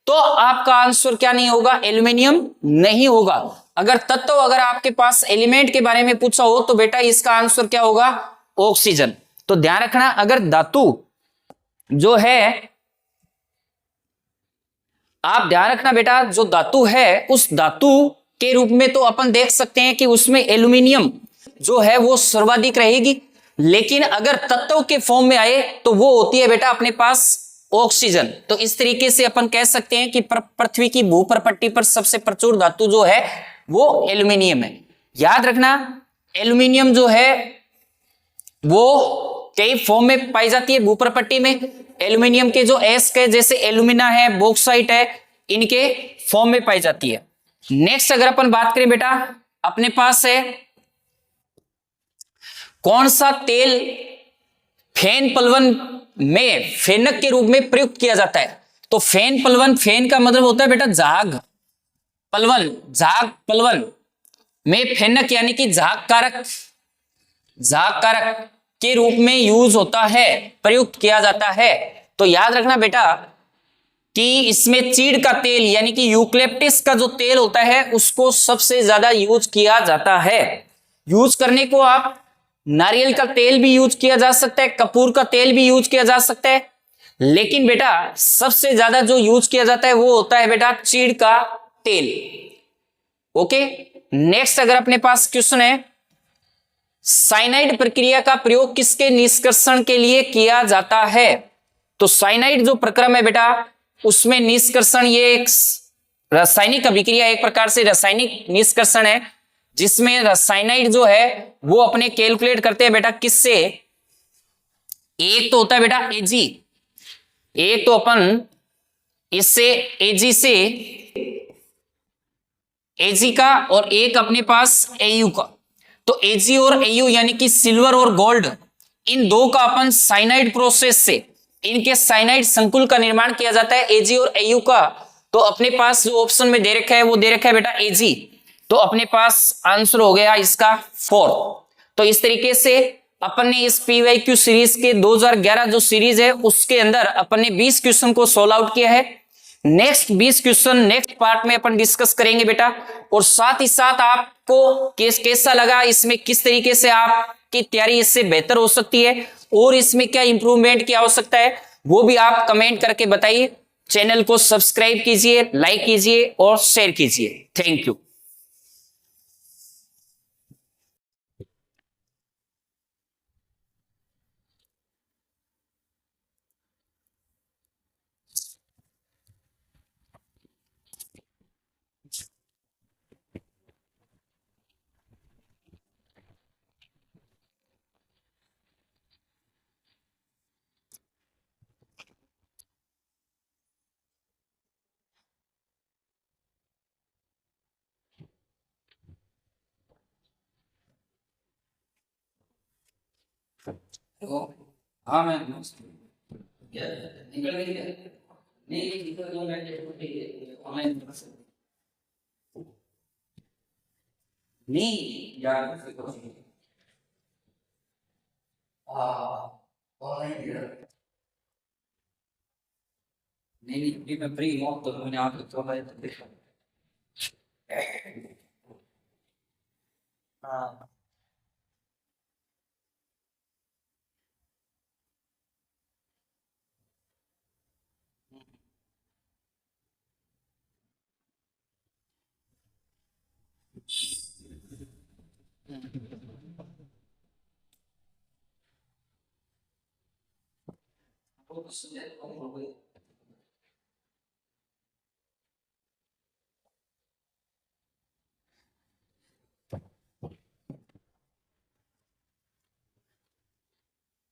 तो आपका आंसर क्या नहीं होगा? एल्यूमिनियम नहीं होगा। अगर तत्व अगर आपके पास एलिमेंट के बारे में पूछा हो तो बेटा इसका आंसर क्या होगा? ऑक्सीजन। तो ध्यान रखना, अगर धातु जो है, आप ध्यान रखना बेटा, जो धातु है उस धातु के रूप में तो अपन देख सकते हैं कि उसमें एल्यूमिनियम जो है वो सर्वाधिक रहेगी। लेकिन अगर तत्व के फॉर्म में आए तो वो होती है बेटा अपने पास ऑक्सीजन। तो इस तरीके से अपन कह सकते हैं कि पृथ्वी की भूप्रपट्टी पर सबसे प्रचुर धातु जो है वो एल्यूमिनियम है। याद रखना, एल्यूमिनियम जो है वो कई फॉर्म में पाई जाती है भूप्रपट्टी में। एल्यूमिनियम के जो एस्क है, जैसे एल्यूमिना है, बॉक्साइट है, इनके फॉर्म में पाई जाती है। नेक्स्ट अगर अपन बात करें बेटा, अपने पास है कौन सा तेल फेन पलवन में फेनक के रूप में प्रयुक्त किया जाता है? तो फेन पलवन, फेन का मतलब होता है बेटा झाग पलवन, झाग पलवन में फेनक यानी कि झाग कारक के रूप में यूज होता है, प्रयुक्त किया जाता है। तो याद रखना बेटा कि इसमें चीड़ का तेल यानी कि यूकलिप्टस का जो तेल होता है उसको सबसे ज्यादा यूज किया जाता है। यूज करने को आप नारियल का तेल भी यूज किया जा सकता है, कपूर का तेल भी यूज किया जा सकता है, लेकिन बेटा सबसे ज्यादा जो यूज किया जाता है वो होता है बेटा चीड़ का तेल। ओके, नेक्स्ट अगर अपने पास क्वेश्चन है, साइनाइड प्रक्रिया का प्रयोग किसके निष्कर्षण के लिए किया जाता है? तो साइनाइड जो प्रक्रम है बेटा उसमें निष्कर्षण, ये एक रासायनिक अभिक्रिया एक प्रकार से रासायनिक निष्कर्षण है, जिसमें रासायनाइड जो है वो अपने कैलकुलेट करते हैं बेटा किससे। एक तो होता है बेटा एजी, एक तो अपन इससे एजी से एजी का, और एक अपने पास एयू का। तो एजी और एयू यानी कि सिल्वर और गोल्ड, इन दो का अपन साइनाइड प्रोसेस से इनके साइनाइड संकुल का निर्माण किया जाता है, एजी और एयू का। तो अपने पास जो ऑप्शन में दे रखा है वो दे रखा है बेटा एजी, तो अपने पास आंसर हो गया इसका 4। तो इस तरीके से अपन ने इस पीवाईक्यू सीरीज के 2011 जो सीरीज है उसके अंदर अपन ने 20 क्वेश्चन को सोल्व आउट किया है। नेक्स्ट 20 क्वेश्चन नेक्स्ट पार्ट में अपन डिस्कस करेंगे बेटा, और साथ ही साथ आपको कैसा लगा, इसमें किस तरीके से आपकी तैयारी इससे बेहतर हो सकती है और इसमें क्या इंप्रूवमेंट की आवश्यकता है, वो भी आप कमेंट करके बताइए। चैनल को सब्सक्राइब कीजिए, लाइक कीजिए और शेयर कीजिए। Thank you. हाँ मैं निकल गई है। नहीं निकल गई, मैं ऑनलाइन नहीं यार। हाँ ऑनलाइन नहीं नहीं, अभी मैं फ्री हूँ तो मैंने आपको थोड़ा देखा। हाँ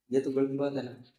ये तो गलत बात है ना।